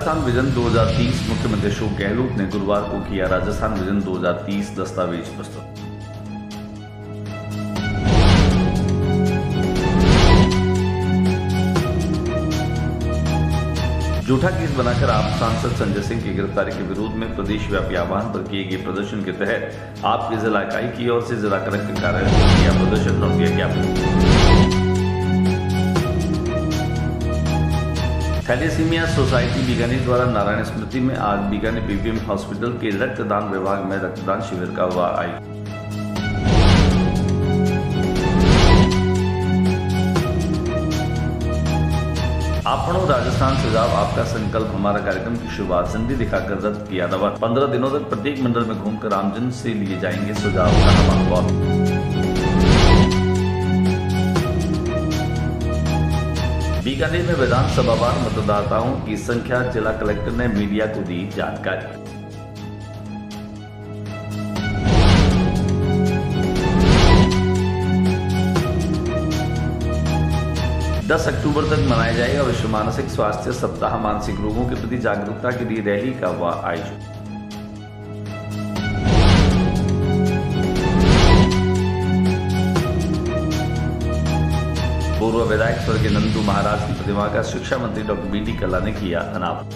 Rajasthan vision 2030 मुख्यमंत्री अशोक गहलोत ने गुरुवार को किया राजस्थान विजन 2030 दस्तावेज प्रस्तुत। झूठा केस बनाकर आप सांसद संजय सिंह की गिरफ्तारी के विरोध में प्रदेश व्यापी आह्वान पर किए गए प्रदर्शन के तहत आपकी जिला इकाई की ओर से जिला कलेक्टर कार्यालय में किया प्रदर्शन और दिया ज्ञापन। थैलेसीमिया सोसाइटी बीकानेर द्वारा नारायण स्मृति में आज बीकानेर बीबीएम हॉस्पिटल के रक्तदान विभाग में रक्तदान शिविर का हुआ आयोजन। आपनो राजस्थान सुझाव आपका संकल्प हमारा कार्यक्रम की शुरुआत झंडी दिखाकर रद्द किया दवा। 15 दिनों तक प्रत्येक मंडल में घूमकर आमजन से लिए जाएंगे सुझाव का। बीकानेर में विधानसभावार मतदाताओं की संख्या जिला कलेक्टर ने मीडिया को दी जानकारी। दस अक्टूबर तक मनाया जाएगा विश्व मानसिक स्वास्थ्य सप्ताह। मानसिक रोगों के प्रति जागरूकता के लिए रैली का हुआ आयोजन। पूर्व विधायक स्वर्गीय नंदू महाराज की प्रतिमा का शिक्षा मंत्री डॉक्टर बी डी कल्ला ने किया अनावरण।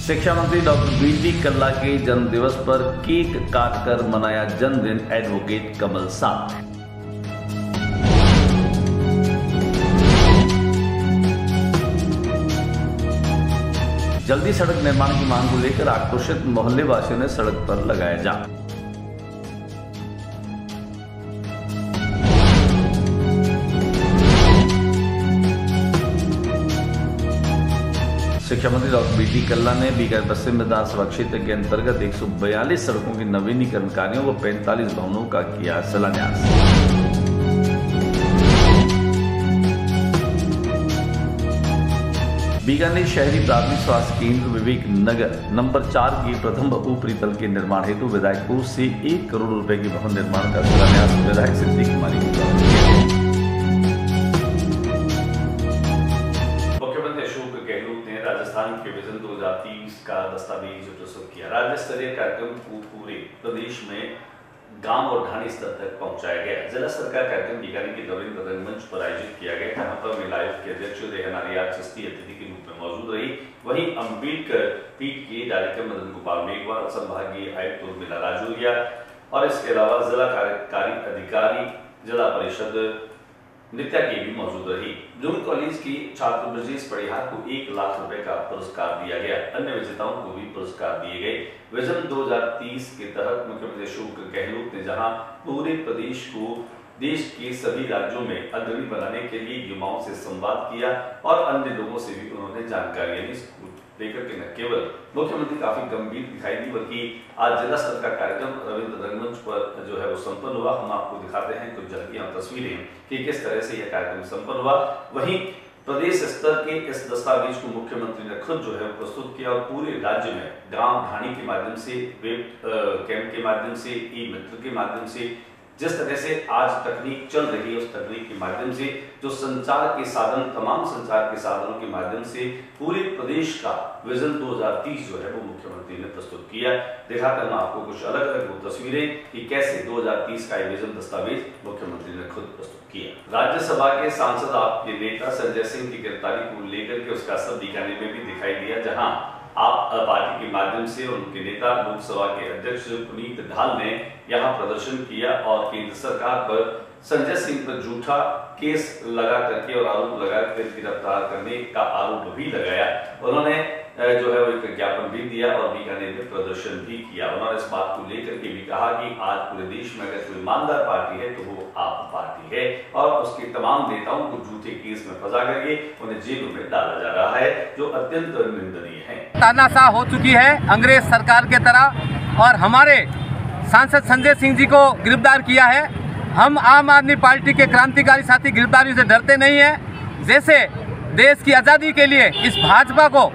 शिक्षा मंत्री डॉक्टर बी डी कल्ला के जन्म दिवस पर केक काटकर मनाया जन्मदिन एडवोकेट कमल साथ। जल्दी सड़क निर्माण की मांग को लेकर आक्रोशित मोहल्ले वासियों ने सड़क पर लगाया जाम। शिक्षा मंत्री डॉक्टर बी डी कल्ला ने बीकानेर पश्चिम विधानसभा क्षेत्र के अंतर्गत 142 सड़कों के नवीनीकरण कार्यों व 45 भवनों का किया शिलान्यास। बीकानेर शहरी प्राथमिक स्वास्थ्य केंद्र विवेक नगर नंबर 4 के प्रथम ऊपरी तल के निर्माण हेतु विधायक कोष से 1 करोड़ रुपए के भवन निर्माण का शिलान्यास विधायक सिद्धि कुमारी को मुख्यमंत्री अशोक गहलोत ने राजस्थान के विजन 2030 का दस्तावेज प्रस्तुत किया। राज्य स्तरीय कार्यक्रम को पूरे प्रदेश में गांव और ढाणी स्तर तक पहुंचाया गया। जिला सरकार कार्यक्रम बीकानेर के रविंद्र रंगमंच पर आयोजित किया गया, जहां पर महिला आयोग के अध्यक्ष रेहन आर्या चिश्ती अतिथि के रूप में मौजूद रही। वहीं अम्बेडकर पीठ के डायरेक्टर मदन गोपाल मेघवाल, संभागीय आयुक्त उर्मिला राजौरिया और इसके अलावा जिला कार्यकारी अधिकारी जिला परिषद नित्या के भी मौजूद रही। जून कॉलेज की छात्र ब्रजेश परिहार को 1 लाख रुपए का पुरस्कार दिया गया। अन्य विजेताओं को भी पुरस्कार दिए गए। विजन 2030 के तहत मुख्यमंत्री अशोक गहलोत ने जहां पूरे प्रदेश को देश के सभी राज्यों में अग्रणी बनाने के लिए युवाओं से संवाद किया और अन्य लोगों से भी उन्होंने जानकारियां ली। लेकर के न केवल मुख्यमंत्री काफी गंभीर दिखाई दी, बल्कि आज जिला स्तर का कार्यक्रम रविंद्र रंगमंच पर जो है वो संपन्न हुआ। हम आपको दिखाते हैं कुछ झलकियां तस्वीरें कि किस तरह से यह कार्यक्रम संपन्न हुआ। वहीं प्रदेश स्तर के इस दस्तावेज को मुख्यमंत्री ने खुद जो है प्रस्तुत किया और पूरे राज्य में गांव ढाणी के माध्यम से, वेब कैंप के माध्यम से, ई मित्र के माध्यम से, जिस तरह से आज तकनीक चल रही है उस तकनीक के माध्यम से, जो संचार के साधन, तमाम संचार के साधनों के माध्यम से पूरे प्रदेश का विजन 2030 जो है वो मुख्यमंत्री ने प्रस्तुत किया। दिखाते हैं आपको कुछ अलग अलग वो तस्वीरें कि कैसे 2030 का विजन दस्तावेज मुख्यमंत्री ने खुद प्रस्तुत किया। राज्यसभा के सांसद आपके नेता संजय सिंह की गिरफ्तारी को लेकर के उसका असर बीकानेर में भी दिखाई दिया, जहां आप पार्टी के माध्यम से उनके नेता लोकसभा के अध्यक्ष पुनीत ढाल ने यहां प्रदर्शन किया और केंद्र सरकार पर संजय सिंह पर झूठा केस लगा करके और आरोप लगा कर गिरफ्तार करने का आरोप भी लगाया। उन्होंने जो है वो एक ज्ञापन भी दिया और बीकानेर में प्रदर्शन भी किया। उन्होंने इस बात को लेकर के भी कहा कि आज पूरे देश में अगर कोई ईमानदार पार्टी है तो वो आप पार्टी है और उसके तमाम नेताओं को झूठे केस में फंसा करके उन्हें जेलों में डाला जा रहा है, जो अत्यंत निंदनीय है। तानाशाह हो चुकी है अंग्रेज सरकार के तरह और हमारे सांसद संजय सिंह जी को गिरफ्तार किया है। हम आम आदमी पार्टी के क्रांतिकारी साथी गिरफ्तारी से डरते नहीं हैं। जैसे देश की आज़ादी के लिए इस भाजपा को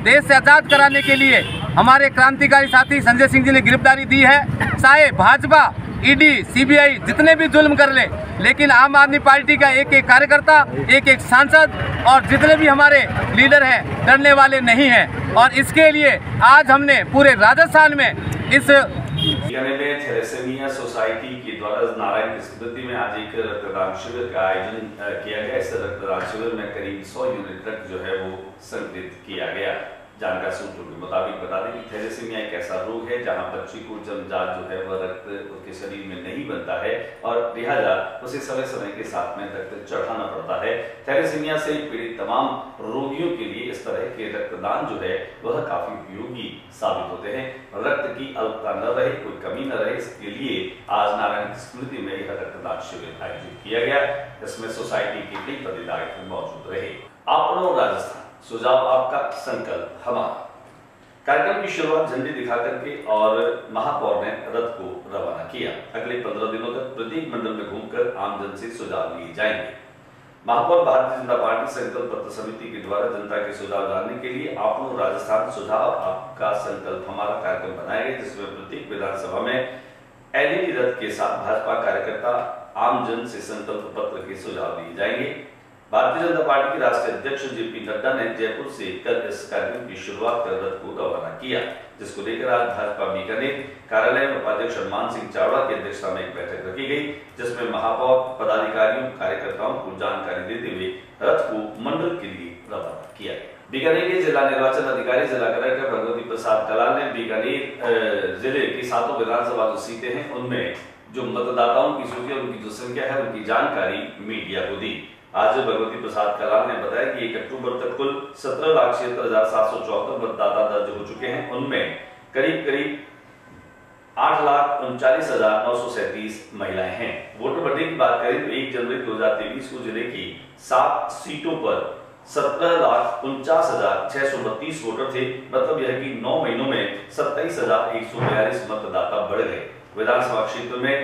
देश से आज़ाद कराने के लिए हमारे क्रांतिकारी साथी संजय सिंह जी ने गिरफ्तारी दी है, चाहे भाजपा ईडी, सीबीआई जितने भी जुल्म कर ले, लेकिन आम आदमी पार्टी का एक एक कार्यकर्ता, एक एक सांसद और जितने भी हमारे लीडर हैं डरने वाले नहीं हैं। और इसके लिए आज हमने पूरे राजस्थान में इस में थैलेसीमिया सोसाइटी के द्वारा नारायण की स्मृति में आज एक रक्तदान शिविर का आयोजन किया गया। इस रक्तदान शिविर में करीब 100 यूनिट रक्त जो है वो संकलित किया गया। जानकारी सूत्रों के मुताबिक बता दें कि थैलेसीमिया एक ऐसा रोग है जहां बच्चे को जन्मजात जो है वह रक्त उसके शरीर में नहीं बनता है और लिहाजा उसे समय समय के साथ में रक्त चढ़ाना पड़ता है। थैलेसीमिया से पीड़ित तमाम रोगियों के लिए इस तरह के रक्तदान जो है वह काफी उपयोगी साबित होते हैं। रक्त की अल्पता न रहे, कोई कमी न रहे, इसके लिए आज नारायण की स्मृति में यह रक्तदान शिविर आयोजित किया गया। इसमें सोसाइटी के कई पदाधिकारी मौजूद रहे। अपनो राजस्थान, सुझाव आपका, संकल्प हमारा। कार्यक्रम की शुरुआत झंडी दिखा करके और महापौर ने रथ को रवाना किया। अगले 15 दिनों तक प्रत्येक मंडल में घूमकर आमजन से सुझाव लिए जाएंगे। महापौर भारतीय जनता पार्टी संकल्प पत्र समिति के द्वारा जनता के सुझाव जानने के लिए अपनो राजस्थान, सुझाव आपका, संकल्प हमारा कार्यक्रम बनाया गया, जिसमें प्रत्येक विधानसभा में एलईडी रथ के साथ भाजपा कार्यकर्ता आमजन से संकल्प पत्र के सुझाव लिए जाएंगे। भारतीय जनता पार्टी के राष्ट्रीय अध्यक्ष जेपी नड्डा ने जयपुर से कल इस कार्यक्रम की शुरुआत कर रथ को रवाना किया, जिसको लेकर आज भाजपा बीकानेर कार्यालय में उपाध्यक्ष हनुमान सिंह चावड़ा की अध्यक्षता में एक बैठक रखी गई, जिसमें महापौर, पदाधिकारियों, कार्यकर्ताओं को जानकारी देते हुए रथ को मंडल के लिए रवाना किया। बीकानेर के जिला निर्वाचन अधिकारी जिला कलेक्टर भगवती प्रसाद कलाल ने बीकानेर जिले की 7 विधानसभा जो सीटें हैं उनमें जो मतदाताओं की सूची और उनकी जो संख्या है उनकी जानकारी मीडिया को दी। आज भगवती प्रसाद कलाल ने बताया कि 1 अक्टूबर तक कुल 17,76,774 मतदाता दर्ज हो चुके हैं। उनमें करीब 8,39,937 महिलाएं हैं। वोटर बढ़ने की बात करें तो 1 जनवरी 2023 को जिले की 7 सीटों पर 17,49,632 वोटर थे। मतलब यह कि 9 महीनों में 27,142 मतदाता बढ़ गए। विधानसभा क्षेत्र में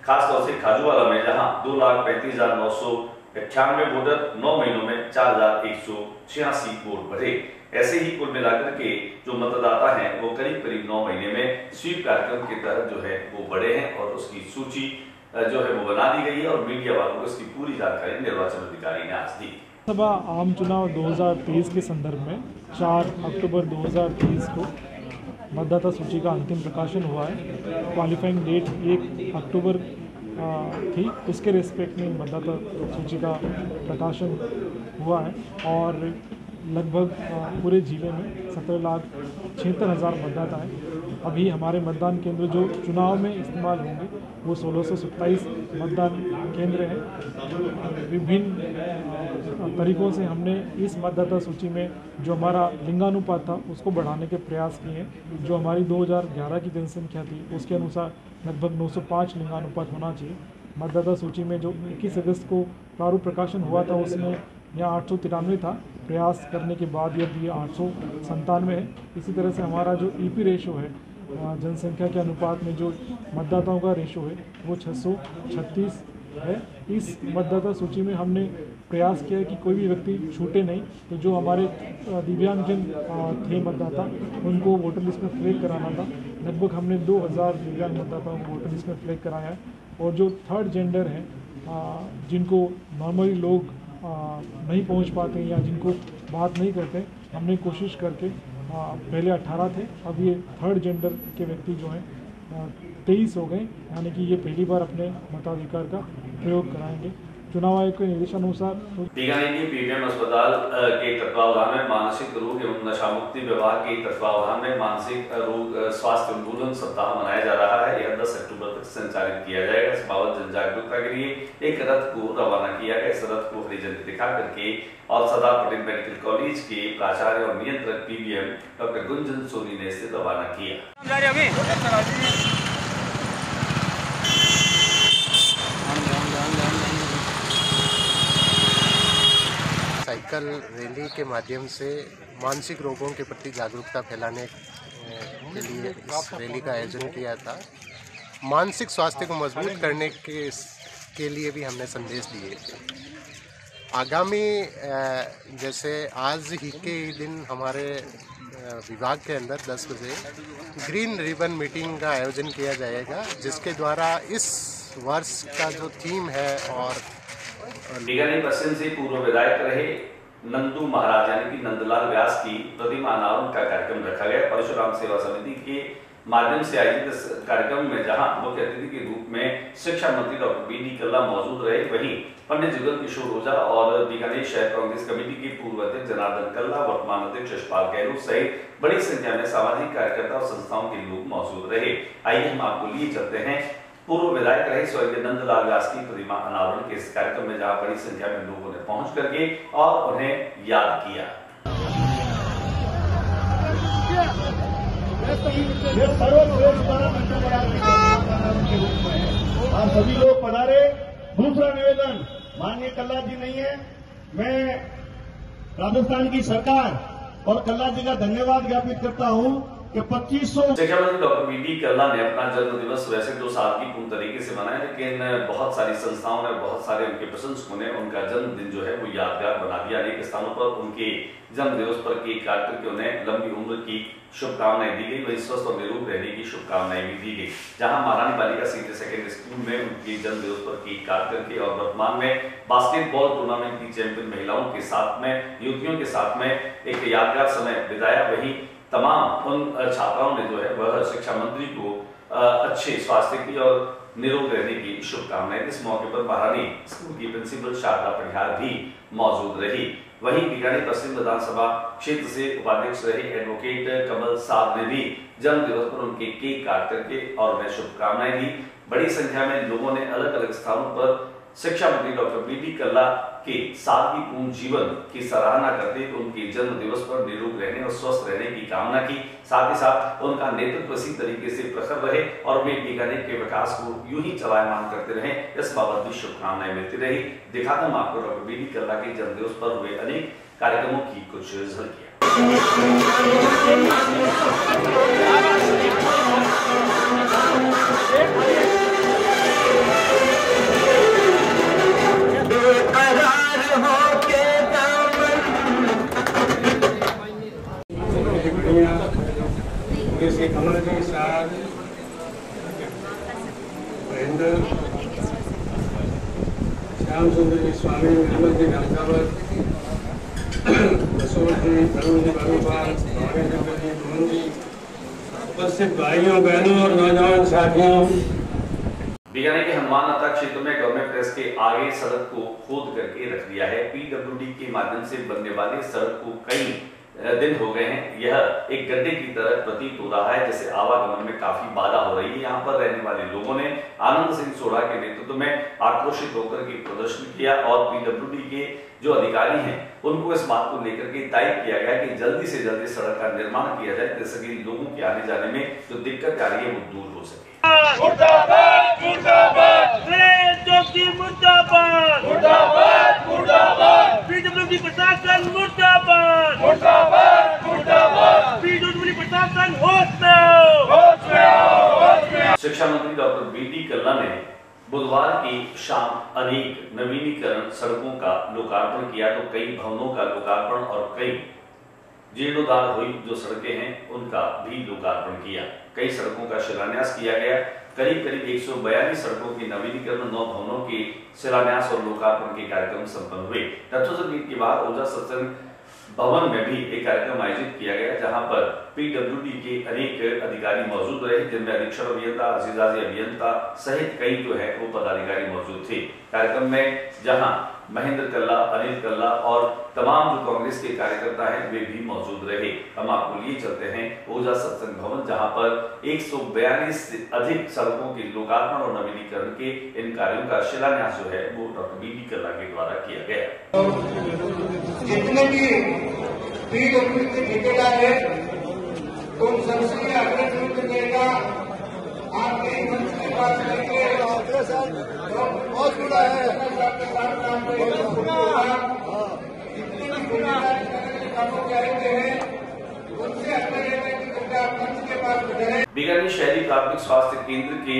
खासतौर से खाजूवाला में जहां 2,35,991 वोटर 9 महीनों में 4,186 वोट बढ़े। ऐसे ही कुल मिलाकर के जो मतदाता हैं वो करीब 9 महीने में स्वीप कार्यक्रम के तहत जो है वो बढ़े हैं और उसकी सूची जो है वो बना दी गई है और मीडिया वालों को इसकी पूरी जानकारी निर्वाचन अधिकारी ने आज दी। लोकसभा आम चुनाव 2023 के संदर्भ में 4 अक्टूबर 2023 को मतदाता सूची का अंतिम प्रकाशन हुआ है। क्वालिफाइंग डेट 1 अक्टूबर थी, उसके रेस्पेक्ट में मतदाता सूची का प्रकाशन हुआ है और लगभग पूरे जिले में 17,76,000 मतदाता हैं। अभी हमारे मतदान केंद्र जो चुनाव में इस्तेमाल होंगे वो 1627 मतदान केंद्र हैं। विभिन्न तरीक़ों से हमने इस मतदाता सूची में जो हमारा लिंगानुपात था उसको बढ़ाने के प्रयास किए हैं। जो हमारी 2011 की जनसंख्या थी उसके अनुसार लगभग 905 लिंगानुपात होना चाहिए। मतदाता सूची में जो 21 अगस्त को प्रारूप प्रकाशन हुआ था उसमें यहाँ 893 था, प्रयास करने के बाद यदि 897 है। इसी तरह से हमारा जो ईपी रेशो है, जनसंख्या के अनुपात में जो मतदाताओं का रेशो है वो 636 है। इस मतदाता सूची में हमने प्रयास किया है कि कोई भी व्यक्ति छूटे नहीं। तो जो हमारे दिव्यांगजन थे मतदाता उनको वोटर लिस्ट में फ्लैग कराना था। लगभग हमने 2000 दिव्यांग मतदाताओं को वोटर लिस्ट में फ्लैग कराया है। और जो थर्ड जेंडर हैं जिनको नॉर्मली लोग नहीं पहुंच पाते या जिनको बात नहीं करते, हमने कोशिश करके पहले 18 थे, अब ये थर्ड जेंडर के व्यक्ति जो हैं 23 हो गए, यानी कि ये पहली बार अपने मताधिकार का प्रयोग कराएंगे। चुनाव आयोग के निर्देशानुसार बीकानेर के पीबीएम अस्पताल के तत्वावधान में मानसिक रोग एवं नशा मुक्ति विभाग के तत्वावधान में मानसिक रोग स्वास्थ्य उन्मूलन सप्ताह मनाया जा रहा है। यह 10 अक्टूबर तक संचालित किया जाएगा। इस बाबत जन जागरूकता के लिए एक रथ को रवाना किया गया। इस रथ को हरी झंडी दिखा करके और सरदार पटेल मेडिकल कॉलेज के प्राचार्य और नियंत्रक पीबीएम डॉक्टर गुंजन सोनी ने इसे रवाना किया। साइकिल रैली के माध्यम से मानसिक रोगों के प्रति जागरूकता फैलाने के लिए इस रैली का आयोजन किया था। मानसिक स्वास्थ्य को मजबूत करने के लिए भी हमने संदेश दिए थे। आगामी जैसे आज ही के दिन हमारे विभाग के अंदर 10 बजे ग्रीन रिबन मीटिंग का आयोजन किया जाएगा, जिसके द्वारा इस वर्ष का जो थीम है और बीकानेर पश्चिम से पूर्व विधायक रहे नंदू महाराज यानी कि नंदलाल व्यास की प्रतिमा अनावरण का कार्यक्रम रखा गया। परशुराम सेवा समिति के माध्यम से आयोजित इस कार्यक्रम में जहां मुख्य अतिथि के रूप में शिक्षा मंत्री डॉक्टर बी डी कल्ला मौजूद रहे, वहीं पंडित जुगल किशोर ओझा और बीकानेर शहर कांग्रेस कमेटी के पूर्व अध्यक्ष जनार्दन कल्ला, वर्तमान अध्यक्ष यशपाल गहलोत सहित बड़ी संख्या में सामाजिक कार्यकर्ता और संस्थाओं के लोग मौजूद रहे। आइए हम आपको लिए चलते हैं पूर्व विधायक रहे स्वर्गीय नंदलाल व्यास की प्रतिमा अनावरण के इस कार्यक्रम में, जहां बड़ी संख्या में लोगों ने पहुंच करके और उन्हें याद किया। आप सभी लोग पधारे। दूसरा निवेदन, माननीय कल्ला जी नहीं है, मैं राजस्थान की सरकार और कल्ला जी का धन्यवाद ज्ञापित करता हूं कि 2500 शिक्षा मंत्री डॉक्टर बी डी कल्ला ने अपना जन्म दिवस वैसे तो सादगीपूर्ण तरीके से मनाया, लेकिन बहुत सारी संस्थाओं ने, बहुत सारे उनके प्रशंसकों ने उनका जन्मदिन जो है वो यादगार बना दिया। अनेक स्थानों पर उनके जन्म दिवस पर केक काट करके उन्हें लंबी उम्र की शुभकामनाएं दी गई, वही स्वस्थ और निरोग रहने की शुभकामनाएं भी दी गई। जहां महारानी बालिका सीनियर सेकेंडरी स्कूल में उनके जन्म दिवस पर केक काट करके और वर्तमान में बास्केटबॉल टूर्नामेंट की चैंपियन महिलाओं के साथ में, युवतियों के साथ में एक यादगार समय बिताया। वहीं तमाम उन छात्राओं ने जो है वह शिक्षा मंत्री को अच्छे स्वास्थ्य की और निरोग रहने की शुभकामनाएं। इस मौके पर महारानी स्कूल की प्रिंसिपल शारदा परिहार भी मौजूद रही। वहीं बीकानेर पश्चिम विधानसभा क्षेत्र से उपाध्यक्ष रहे एडवोकेट कमल साहब ने भी जन्म दिवस पर उनके केक काट करके और उन्हें शुभकामनाएं दी। बड़ी संख्या में लोगों ने अलग अलग स्थानों पर शिक्षा मंत्री डॉक्टर बी डी कल्ला के सादगीपूर्ण जीवन की सराहना करते हुए उनके जन्म दिवस पर निरोग रहने और स्वस्थ रहने की कामना की। साथ ही साथ उनका नेतृत्व इसी तरीके से प्रखर रहे और वे बीकानेर के विकास को यूं ही चलायमान करते रहे, इस बाबत भी शुभकामनाएं मिलती रही। दिखाता हूं आपको डॉक्टर बी डी कल्ला के जन्म दिवस पर हुए अनेक कार्यक्रमों की कुछ झलकियां। श्री कमल जी साहब, महेंद्र, श्याम सुंदर जी स्वामी, निर्मल जी नागावत, बसोर जी, वरुण जी बरूपाल, भावेंद्र जी, मोहन जी, उपस्थित भाइयों बहनों और नौजवान साथियों। बीकानेर के हनुमानता क्षेत्र में गवर्नमेंट प्रेस के आगे सड़क को खोद करके रख दिया है। पीडब्ल्यूडी के माध्यम से बनने वाली सड़क को कई दिन हो गए हैं, यह एक गड्ढे की तरह प्रतीत हो रहा है, जिससे आवागमन में काफी बाधा हो रही है। यहाँ पर रहने वाले लोगों ने आनंद सिंह सोढ़ा के नेतृत्व में आक्रोशित होकर के प्रदर्शन किया और पीडब्ल्यूडी के जो अधिकारी हैं उनको इस बात को लेकर के तायद किया गया कि जल्दी से जल्दी सड़क का निर्माण किया जाए, जिससे कि लोगों के आने जाने में जो दिक्कत आ रही है वो दूर हो सके। मुर्दाबाद मुर्दाबाद मुर्दाबाद मुर्दाबाद मुर्दाबाद पीडब्ल्यूडी प्रशासन मुर्दाबाद मुर्दाबाद मुर्दाबाद पीडब्ल्यूडी प्रशासन होश में आओ। शिक्षा मंत्री डॉक्टर बी डी कल्ला ने बुधवार की शाम अनेक नवीनीकरण सड़कों का लोकार्पण किया, तो कई भवनों का लोकार्पण और कई जीर्णोद्धार हुई जो सड़कें हैं उनका भी लोकार्पण किया। कई सड़कों का शिलान्यास किया गया। करीब 142 सड़कों की नवीनीकरण, 9 भवनों के शिलान्यास और लोकार्पण के कार्यक्रम संपन्न हुए। रथोत्सव गीत के बाद ओझा सत्संग भवन में भी एक कार्यक्रम आयोजित किया गया, जहां पर पीडब्ल्यूडी के अनेक अधिकारी मौजूद रहे, जिनमें अधीक्षण अभियंता, अजीजाजी अभियंता सहित कई जो है वो पदाधिकारी मौजूद थे। कार्यक्रम में जहां महेंद्र कल्ला, अनिल कल्ला और तमाम जो कांग्रेस के कार्यकर्ता हैं वे भी मौजूद रहे। हम आपको लिए चलते हैं ओझा सत्संग भवन, जहां पर 142 से अधिक सड़कों के लोकार्पण और नवीनीकरण के इन कार्यों का शिलान्यास जो है वो डॉक्टर बी डी कल्ला के द्वारा किया गया। जितने भी पीडब्ल्यूडी के ठेकेदार है उन सबसे आग्रह करेगा, आपके मंच के पास लेके बहुत बुरा है जितने भी कामों के आएंगे हैं उनसे मंच के पास बैठे। बीकानेर शहरी प्राथमिक स्वास्थ्य केंद्र के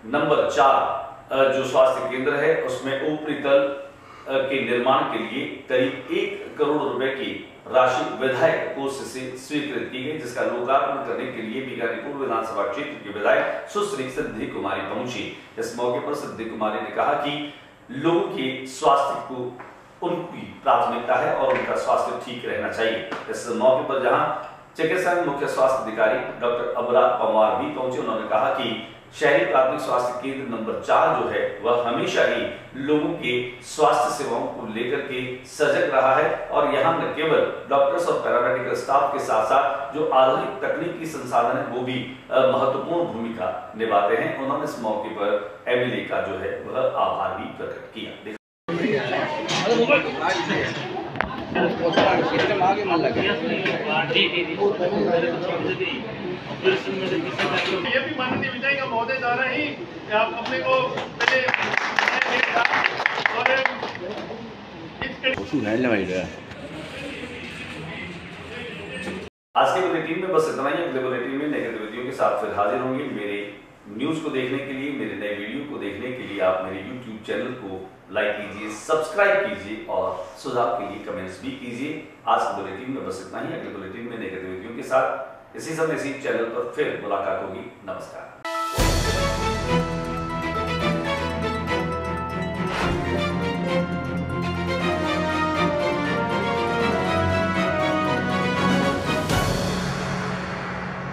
नंबर 4 जो स्वास्थ्य केंद्र है उसमें ऊपरी तल के निर्माण के लिए करीब 1 करोड़ रुपए की राशि विधायक कोष से स्वीकृत की गई, जिसका लोकार्पण करने के लिए बीकानेर पूर्व विधानसभा क्षेत्र की विधायक सुश्री सिद्धि कुमारी पहुंची। इस मौके पर सिद्धि कुमारी ने कहा कि लोगों के स्वास्थ्य को उनकी प्राथमिकता है और उनका स्वास्थ्य ठीक रहना चाहिए। इस मौके पर जहां चिकित्सा मुख्य स्वास्थ्य अधिकारी डॉक्टर अबरार पवार भी पहुंचे, उन्होंने कहा कि शहरी प्राथमिक स्वास्थ्य केंद्र नंबर 4 जो है वह हमेशा ही लोगों के स्वास्थ्य सेवाओं को लेकर के सजग रहा है और यहाँ न केवल डॉक्टर्स और पैरामेडिकल स्टाफ के साथ साथ जो आधुनिक तकनीकी संसाधन है वो भी महत्वपूर्ण भूमिका निभाते हैं। उन्होंने इस मौके पर एमएलए का जो है वह आभार भी प्रकट किया। ये भी माननीय विधायक महोदय द्वारा ही अपने को पहले और आज के बुलेटिन में बस इतना ही। अगले बुलेटिन में नई गतिविधियों के साथ फिर हाजिर होंगे। मेरे न्यूज को देखने के लिए, मेरे नए वीडियो को देखने के लिए आप मेरे YouTube चैनल को लाइक कीजिए, सब्सक्राइब कीजिए और सुझाव के लिए कमेंट्स भी कीजिए। आज के बुलेटिन में बस इतना ही। अगले बुलेटिन में नई गतिविधियों के साथ इसी समय इसी चैनल पर फिर मुलाकात होगी। नमस्कार।